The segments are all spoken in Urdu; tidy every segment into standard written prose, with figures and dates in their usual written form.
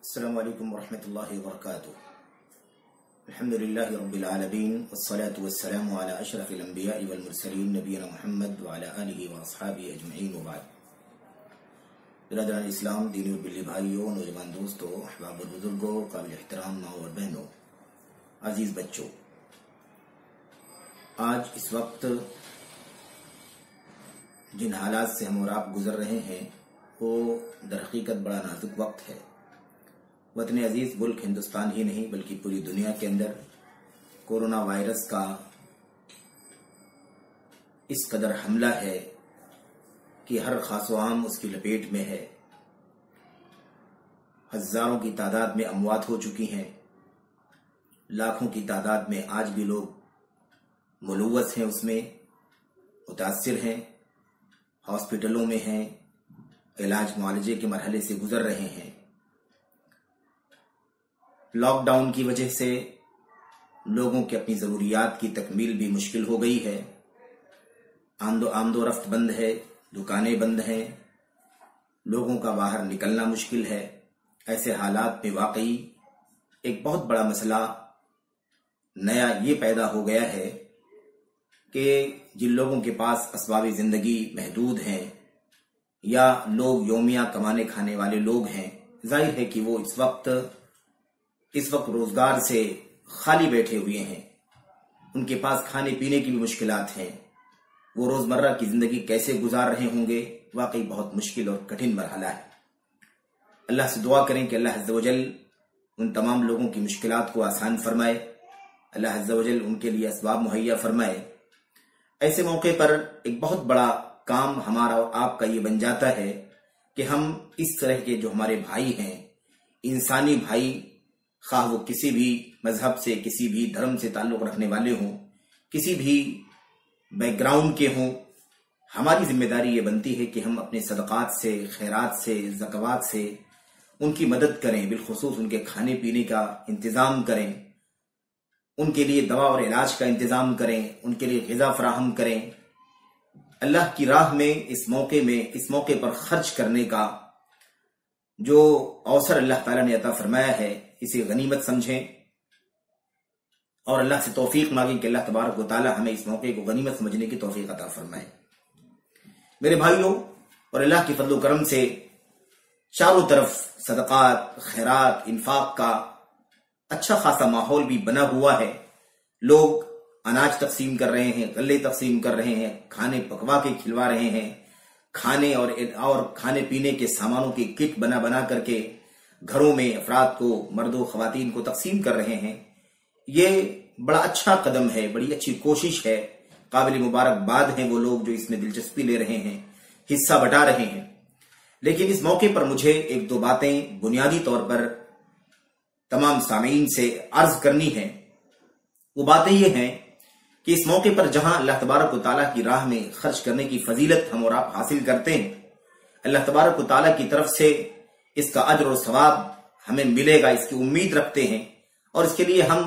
السلام علیکم ورحمۃ اللہ وبرکاتہ۔ الحمدللہ رب العالمین والصلاة والسلام علی اشرف الانبیاء والمرسلین نبینا محمد وعلی آلہ واصحابہ اجمعین وبعد۔ برادران اسلام، دینی اور بلی بھائیوں، نوجوان دوستوں، احباب اور بزرگوں، قابل احترام ماں اور بہنوں، عزیز بچوں، آج اس وقت جن حالات سے ہم اور آپ گزر رہے ہیں وہ در حقیقت بڑا نازک وقت ہے۔ وطن عزیز ملک ہندوستان ہی نہیں بلکہ پوری دنیا کے اندر کورونا وائرس کا اس قدر حملہ ہے کہ ہر خاص و عام اس کی لپیٹ میں ہے۔ ہزاروں کی تعداد میں اموات ہو چکی ہیں، لاکھوں کی تعداد میں آج بھی لوگ ملوث ہیں، اس میں متاثر ہیں، ہاسپٹلوں میں ہیں، علاج معالجے کے مرحلے سے گزر رہے ہیں۔ لاک ڈاؤن کی وجہ سے لوگوں کے اپنی ضروریات کی تکمیل بھی مشکل ہو گئی ہے۔ آمد و رفت بند ہے، دکانیں بند ہیں، لوگوں کا باہر نکلنا مشکل ہے۔ ایسے حالات میں واقعی ایک بہت بڑا مسئلہ نیا یہ پیدا ہو گیا ہے کہ جن لوگوں کے پاس اسباب زندگی محدود ہیں یا لوگ یومیہ کمانے کھانے والے لوگ ہیں، ظاہر ہے کہ وہ اس وقت روزگار سے خالی بیٹھے ہوئے ہیں، ان کے پاس کھانے پینے کی بھی مشکلات ہیں، وہ روزمرہ کی زندگی کیسے گزار رہے ہوں گے، واقعی بہت مشکل اور کٹھن مرحلہ ہے۔ اللہ سے دعا کریں کہ اللہ عز و جل ان تمام لوگوں کی مشکلات کو آسان فرمائے، اللہ عز و جل ان کے لیے اسباب مہیا فرمائے۔ ایسے موقع پر ایک بہت بڑا کام ہمارا اور آپ کا یہ بن جاتا ہے کہ ہم اس طرح کے جو ہمارے بھائی ہیں، انسانی بھائی، خواہ وہ کسی بھی مذہب سے، کسی بھی دھرم سے تعلق رکھنے والے ہوں، کسی بھی بیک گراؤنڈ کے ہوں، ہماری ذمہ داری یہ بنتی ہے کہ ہم اپنے صدقات سے، خیرات سے، زکوات سے ان کی مدد کریں، بالخصوص ان کے کھانے پینے کا انتظام کریں، ان کے لیے دوا اور علاج کا انتظام کریں، ان کے لیے غذا فراہم کریں۔ اللہ کی راہ میں اس موقع پر خرچ کرنے کا جو اوسر اللہ تعالیٰ نے عطا فرمایا ہے، اسے غنیمت سمجھیں اور اللہ سے توفیق مانگیں کہ اللہ تبارک و تعالیٰ ہمیں اس موقع کو غنیمت سمجھنے کی توفیق عطا فرمائے۔ میرے بھائیوں، اور اللہ کی فضل و کرم سے چاروں طرف صدقات، خیرات، انفاق کا اچھا خاصا ماحول بھی بنا ہوا ہے۔ لوگ اناج تقسیم کر رہے ہیں، غلے تقسیم کر رہے ہیں، کھانے پکوا کے کھلوا رہے ہیں، کھانے اور کھانے پینے کے سامانوں کی کٹ بنا کر کے گھروں میں افراد کو، مرد و خواتین کو تقسیم کر رہے ہیں۔ یہ بڑا اچھا قدم ہے، بڑی اچھی کوشش ہے، قابل مبارکباد ہیں وہ لوگ جو اس میں دلچسپی لے رہے ہیں، حصہ بٹا رہے ہیں۔ لیکن اس موقع پر مجھے ایک دو باتیں بنیادی طور پر تمام سامعین سے عرض کرنی ہیں۔ وہ باتیں یہ ہیں کہ اس موقع پر جہاں اللہ تبارک و تعالیٰ کی راہ میں خرچ کرنے کی فضیلت ہم اور آپ حاصل کرتے ہیں، اللہ تبارک و تعالیٰ کی طرف سے اس کا اجر و ثواب ہمیں ملے گا، اس کی امید رکھتے ہیں اور اس کے لیے ہم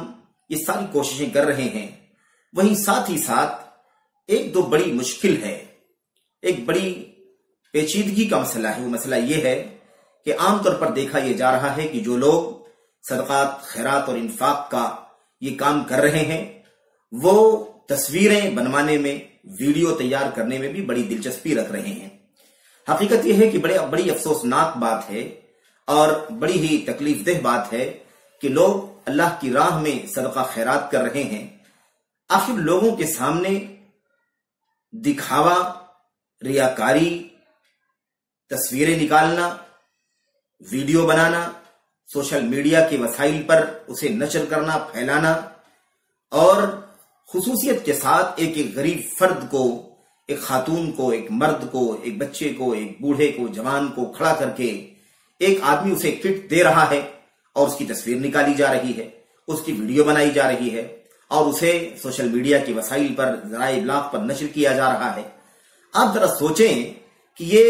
یہ ساری کوششیں کر رہے ہیں، وہیں ساتھ ہی ساتھ ایک دو بڑی مشکل ہے، ایک بڑی پیچیدگی کا مسئلہ ہے۔ وہ مسئلہ یہ ہے کہ عام طور پر دیکھا یہ جا رہا ہے کہ جو لوگ صدقات، خیرات اور انفاق کا یہ کام کر رہے ہیں، وہ تصویریں بنوانے میں، ویڈیو تیار کرنے میں بھی بڑی دلچسپی رکھ رہے ہیں۔ حقیقت یہ ہے کہ بڑی افسوسناک بات ہے اور بڑی ہی تکلیف دہ بات ہے کہ لوگ اللہ کی راہ میں صدقہ خیرات کر رہے ہیں، آخر لوگوں کے سامنے دکھاوا، ریاکاری، تصویریں نکالنا، ویڈیو بنانا، سوشل میڈیا کے وسائل پر اسے نشر کرنا، پھیلانا، اور خصوصیت کے ساتھ ایک غریب فرد کو، ایک خاتون کو، ایک مرد کو، ایک بچے کو، ایک بوڑھے کو، جوان کو کھڑا کر کے ایک آدمی اسے کٹ دے رہا ہے اور اس کی تصویر نکالی جا رہی ہے، اس کی ویڈیو بنائی جا رہی ہے اور اسے سوشل میڈیا کے وسائل پر، ذرائع ابلاغ پر نشر کیا جا رہا ہے۔ آپ ذرا سوچیں کہ یہ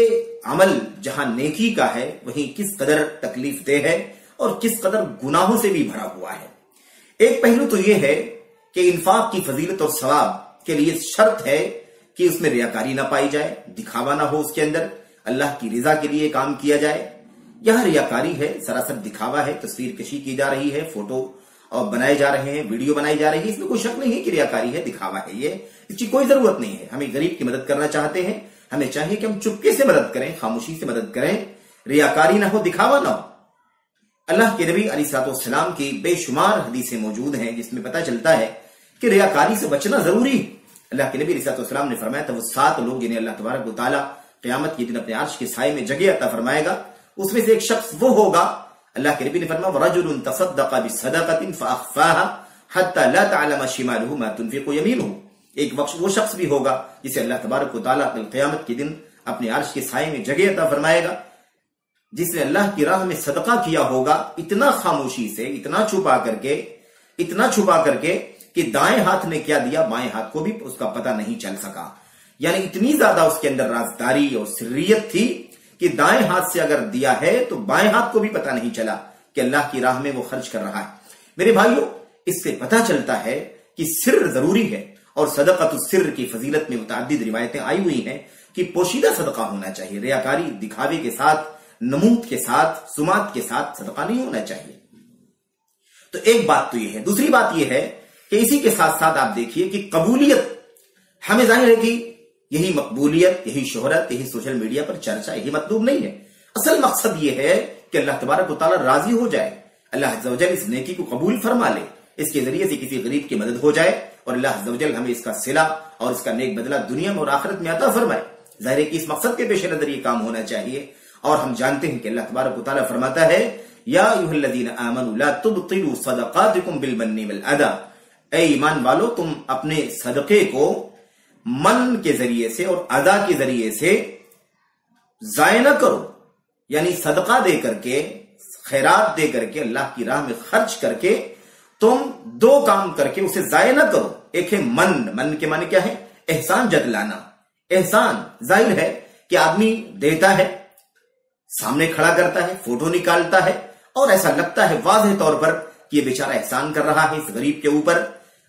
عمل جہاں نیکی کا ہے وہیں کس قدر تکلیف دہ ہے اور کس قدر گناہوں سے بھی بھرا ہوا ہے۔ ایک پہلو تو یہ ہے کہ انفاق کی فضیلت اور ثواب کے لیے شرط ہے کہ اس میں ریاکاری نہ پائی جائے، دکھاوا نہ ہو اس کے اندر، اللہ کی رضا کے لیے کام کیا جائے۔ یہاں ریاکاری ہے، سراسر دکھاوا ہے، تصویر کشی کی جا رہی ہے، فوٹو اور بنائے جا رہے ہیں، ویڈیو بنائی جا رہی ہے، اس میں کوئی شک نہیں ہے کہ ریاکاری ہے، دکھاوا ہے، یہ اس کی کوئی ضرورت نہیں ہے۔ ہمیں غریب کی مدد کرنا چاہتے ہیں، ہمیں چاہیے کہ ہم چپکے سے مدد کریں، خاموشی سے مدد کریں، ریاکاری نہ ہو، دکھاوا نہ ہو۔ اللہ کے نبی علیہ السلام کی بے شمار حدیثیں موجود ہیں جس میں پتہ چلتا ہے کہ ریاکاری سے بچنا ضروری ہے۔ اللہ کے نبی علیہ السلام نے فرمایا تھا وہ 7 لوگ جنہیں اللہ تبارک و تعالیٰ قیامت کے دن اپنے عرش کے سائے میں جگہ عطا فرمائے گا، اس میں سے ایک شخص وہ ہوگا، اللہ کے نبی نے فرمایا وَرَجُلٌ تَصَدَّقَ بِصَدَقَةٍ فَأَخْفَاهَا حَتَّى لَا تَعْلَمَ شِمَالُهُ مَا تُنْفِقُ يَمِينُهُ، ایک وہ شخص بھی ہوگا جسے اللہ تبارک و تعالیٰ قیامت کے دن اپنے عرش کے سائے میں جگہ عطا فرمائے گا، جس نے اللہ کی راہ میں صدقہ کیا ہوگا اتنا خاموشی سے، اتنا چھپا کر کے کہ دائیں ہاتھ نے کیا دیا بائیں ہاتھ کو بھی اس کا پتہ نہیں چل سکا۔ یعنی اتنی زیادہ اس کے اندر رازداری اور سریت تھی کہ دائیں ہاتھ سے اگر دیا ہے تو بائیں ہاتھ کو بھی پتہ نہیں چلا کہ اللہ کی راہ میں وہ خرچ کر رہا ہے۔ میرے بھائیوں، اس سے پتہ چلتا ہے کہ سر ضروری ہے، اور صدقۃ السر کی فضیلت میں متعدد روایتیں آئی ہوئی ہیں کہ پوشیدہ صدقہ ہونا چاہیے، ریاکاری، دکھاوے کے ساتھ، نمود کے ساتھ، سماعت کے ساتھ صدقہ نہیں ہونا چاہیے۔ تو ایک بات تو یہ ہے۔ دوسری بات یہ ہے کہ اسی کے ساتھ ساتھ آپ دیکھیے کہ قبولیت، ہمیں ظاہر ہے کہ یہی مقبولیت، یہی شہرت، یہی سوشل میڈیا پر چرچا، یہی مطلوب نہیں ہے۔ اصل مقصد یہ ہے کہ اللہ تبارک و تعالیٰ راضی ہو جائے، اللہ عز و جل اس نیکی کو قبول فرما لے، اس کے ذریعے سے کسی غریب کی مدد ہو جائے، اور اللہ عز و جل ہمیں اس کا صلہ اور اس کا نیک بدلہ دنیا میں اور آخرت میں عطا فرمائے۔ ظاہر ہے کہ اس مقصد کے پیش نظر یہ کام ہونا چاہیے، اور ہم جانتے ہیں کہ اللہ تبارک و تعالیٰ فرماتا ہے یا ایھا الذین آمنوا لا تبطلوا صدقاتکم بالمن والأذى، اے ایمان والو تم اپنے صدقے کو من کے ذریعے سے اور ادا کے ذریعے سے ضائع نہ کرو، یعنی صدقہ دے کر کے، خیرات دے کر کے، اللہ کی راہ میں خرچ کر کے تم 2 کام کر کے اسے ضائع نہ کرو۔ ایک ہے من کے معنی کیا ہے؟ احسان جتلانا۔ احسان ظاہر ہے کہ آدمی دیتا ہے، سامنے کھڑا کرتا ہے، فوٹو نکالتا ہے، اور ایسا لگتا ہے واضح طور پر کہ یہ بیچارہ احسان کر رہا ہے، اس غریب کے اوپر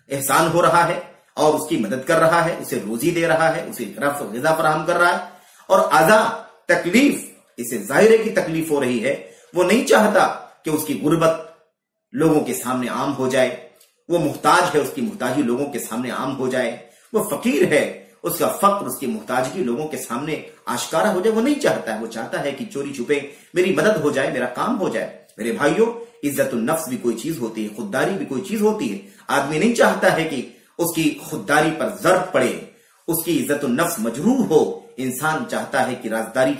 احسان ہو رہا ہے اور اس کی مدد کر رہا ہے، اسے روزی دے رہا ہے، اسے غذا فراہم کر رہا ہے۔ اور اذا، تکلیف، اسے ظاہر ہے کہ تکلیف ہو رہی ہے، وہ نہیں چاہتا کہ اس کی غربت لوگوں کے سامنے عام ہو جائے، وہ محتاج ہے، اس کی محتاجی لوگوں کے سامنے عام ہو جائے، وہ فقیر ہے، اس کا فقر، اس کی محتاجگی لوگوں کے سامنے آشکارا ہو جائے، وہ نہیں چاہتا ہے، وہ چاہتا ہے کہ چوری چھپے میری مدد ہو جائے، میرا کام ہو جائے۔ میرے بھائیوں، عزت النفس بھی کوئی چیز ہوتی ہے، خودداری بھی کوئی چیز ہوتی ہے۔ آدمی نہیں چاہتا ہے کہ اس کی خودداری پر ضرب پڑے، اس کی عزت النفس مجروح ہو، انسان چاہتا ہے کہ رازداری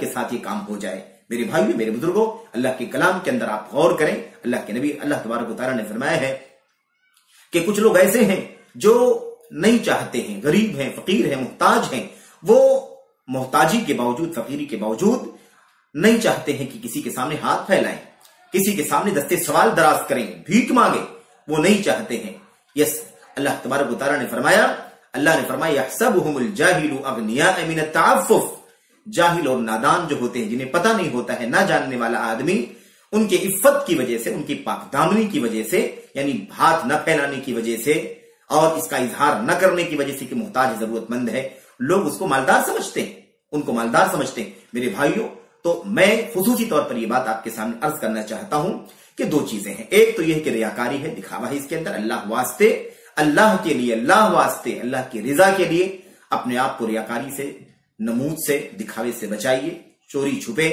کے ساتھ یہ کام ہو جائے۔ میرے بھائیوں، میرے بزرگوں، اللہ کے کلام کے اندر آپ غور کریں، اللہ کے نبی اللہ تبارک و تعالیٰ نے فرمایا ہے کہ کچھ لوگ ایسے ہیں جو نہیں چاہتے ہیں، غریب ہیں، فقیر ہیں، محتاج ہیں، وہ محتاجی کے باوجود، فقیری کے باوجود نہیں چاہتے ہیں کہ کسی کے سامنے ہاتھ پھیلائیں، کسی کے سامنے دستے سوال دراز کریں، بھیک مانگیں، وہ نہیں چاہتے ہیں۔ یس، اللہ تبارک و تعالیٰ نے فرمایا یحسبهم الجاہل اغنیاء من التعفف، جاہل اور نادان جو ہوتے ہیں، جنہیں پتہ نہیں ہوتا ہے، نہ جاننے والا آدمی، ان کے عفت کی وجہ سے، ان کی پاک دامنی کی وجہ سے، یعنی ہاتھ نہ پھیلانے کی وجہ سے اور اس کا اظہار نہ کرنے کی وجہ سے کہ محتاج ضرورت مند ہے، لوگ اس کو مالدار سمجھتے ہیں، ان کو مالدار سمجھتے ہیں۔ میرے بھائیوں، تو میں خصوصی طور پر یہ بات آپ کے سامنے عرض کرنا چاہتا ہوں کہ 2 چیزیں ہیں۔ ایک تو یہ کہ ریاکاری ہے، دکھاوا ہے اس کے اندر، اللہ واسطے، اللہ کے لیے، اللہ واسطے، اللہ کی رضا کے لیے اپنے آپ کو ریاکاری سے، نمود سے، دکھاوے سے بچائیے، چوری چھپے،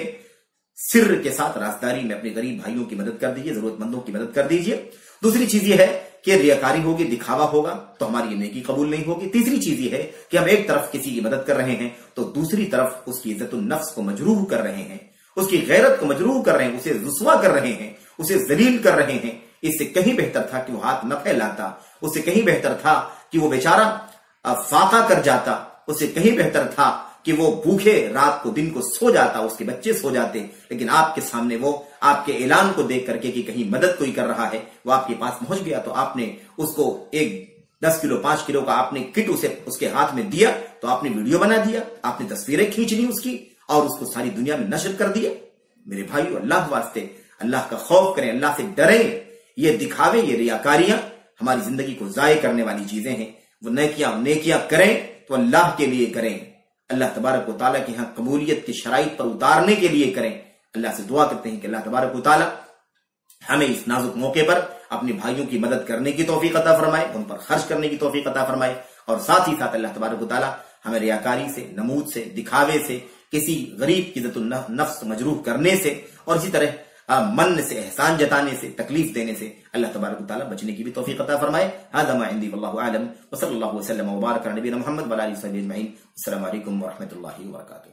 سر کے ساتھ رازداری میں اپنے غریب بھائیوں کی مدد کر دیجیے، ضرورت مندوں کی مدد کر دیجیے۔ دوسری چیز یہ ہے کہ ریاکاری ہوگی، دکھاوا ہوگا تو ہماری نیکی قبول نہیں ہوگی۔ تیسری چیز یہ ہے کہ ہم ایک طرف کسی کی مدد کر رہے ہیں تو دوسری طرف اس کی عزت النفس کو مجروح کر رہے ہیں، اس کی غیرت کو مجروح کر رہے ہیں، اسے رسوا کر رہے ہیں، اسے ذلیل کر رہے ہیں۔ اس سے کہیں بہتر تھا کہ وہ ہاتھ نہ پھیلاتا، اس سے کہیں بہتر تھا کہ وہ بیچارہ فاقہ کر جاتا، اس سے کہیں بہتر تھا کہ وہ بھوکے رات کو دن کو سو جاتا، اس کے بچے سو جاتے، لیکن آپ کے سامنے وہ آپ کے اعلان کو دیکھ کر کے کہ کہیں مدد کوئی کر رہا ہے، وہ آپ کے پاس پہنچ گیا تو آپ نے اس کو 10 کلو 5 کلو کا آپ نے کٹ اس کے ہاتھ میں دیا، تو آپ نے ویڈیو بنا دیا، آپ نے تصویریں کھینچ لی اس کی اور اس کو ساری دنیا میں نشر کر دیا۔ میرے بھائیو، اللہ واسطے اللہ کا خوف کریں، اللہ سے ڈریں۔ یہ دکھاوے، یہ ریاکاریاں ہماری زندگی کو ضائع کرنے والی چیزیں ہیں۔ وہ نیکیاں کریں تو اللہ کے لیے کریں، اللہ تبارک و تعالیٰ کے ہاں قبولیت کی شرائط پر اتارنے کے لیے کریں، اللہ سے دعا کرتے ہیں کہ اللہ تبارک و تعالی ہمیں اس نازک موقع پر اپنے بھائیوں کی مدد کرنے کی توفیق عطا فرمائے، ان پر خرچ کرنے کی توفیق عطا فرمائے، اور ساتھ ہی ساتھ اللہ تبارک و تعالی ہمیں ریاکاری سے، نمود سے، دکھاوے سے، کسی غریب کی عزت النفس مجروح کرنے سے، اور اسی طرح من سے، احسان جتانے سے، تکلیف دینے سے اللہ تبارک و تعالی بچنے کی بھی توفیق عطا فرمائے۔ ھذا ما عندي والله اعلم، وصلی اللہ وسلم وبارک علی نبینا محمد وعلی آلہ وصحبہ اجمعین۔ السلام علیکم ورحمۃ اللہ وبرکاتہ۔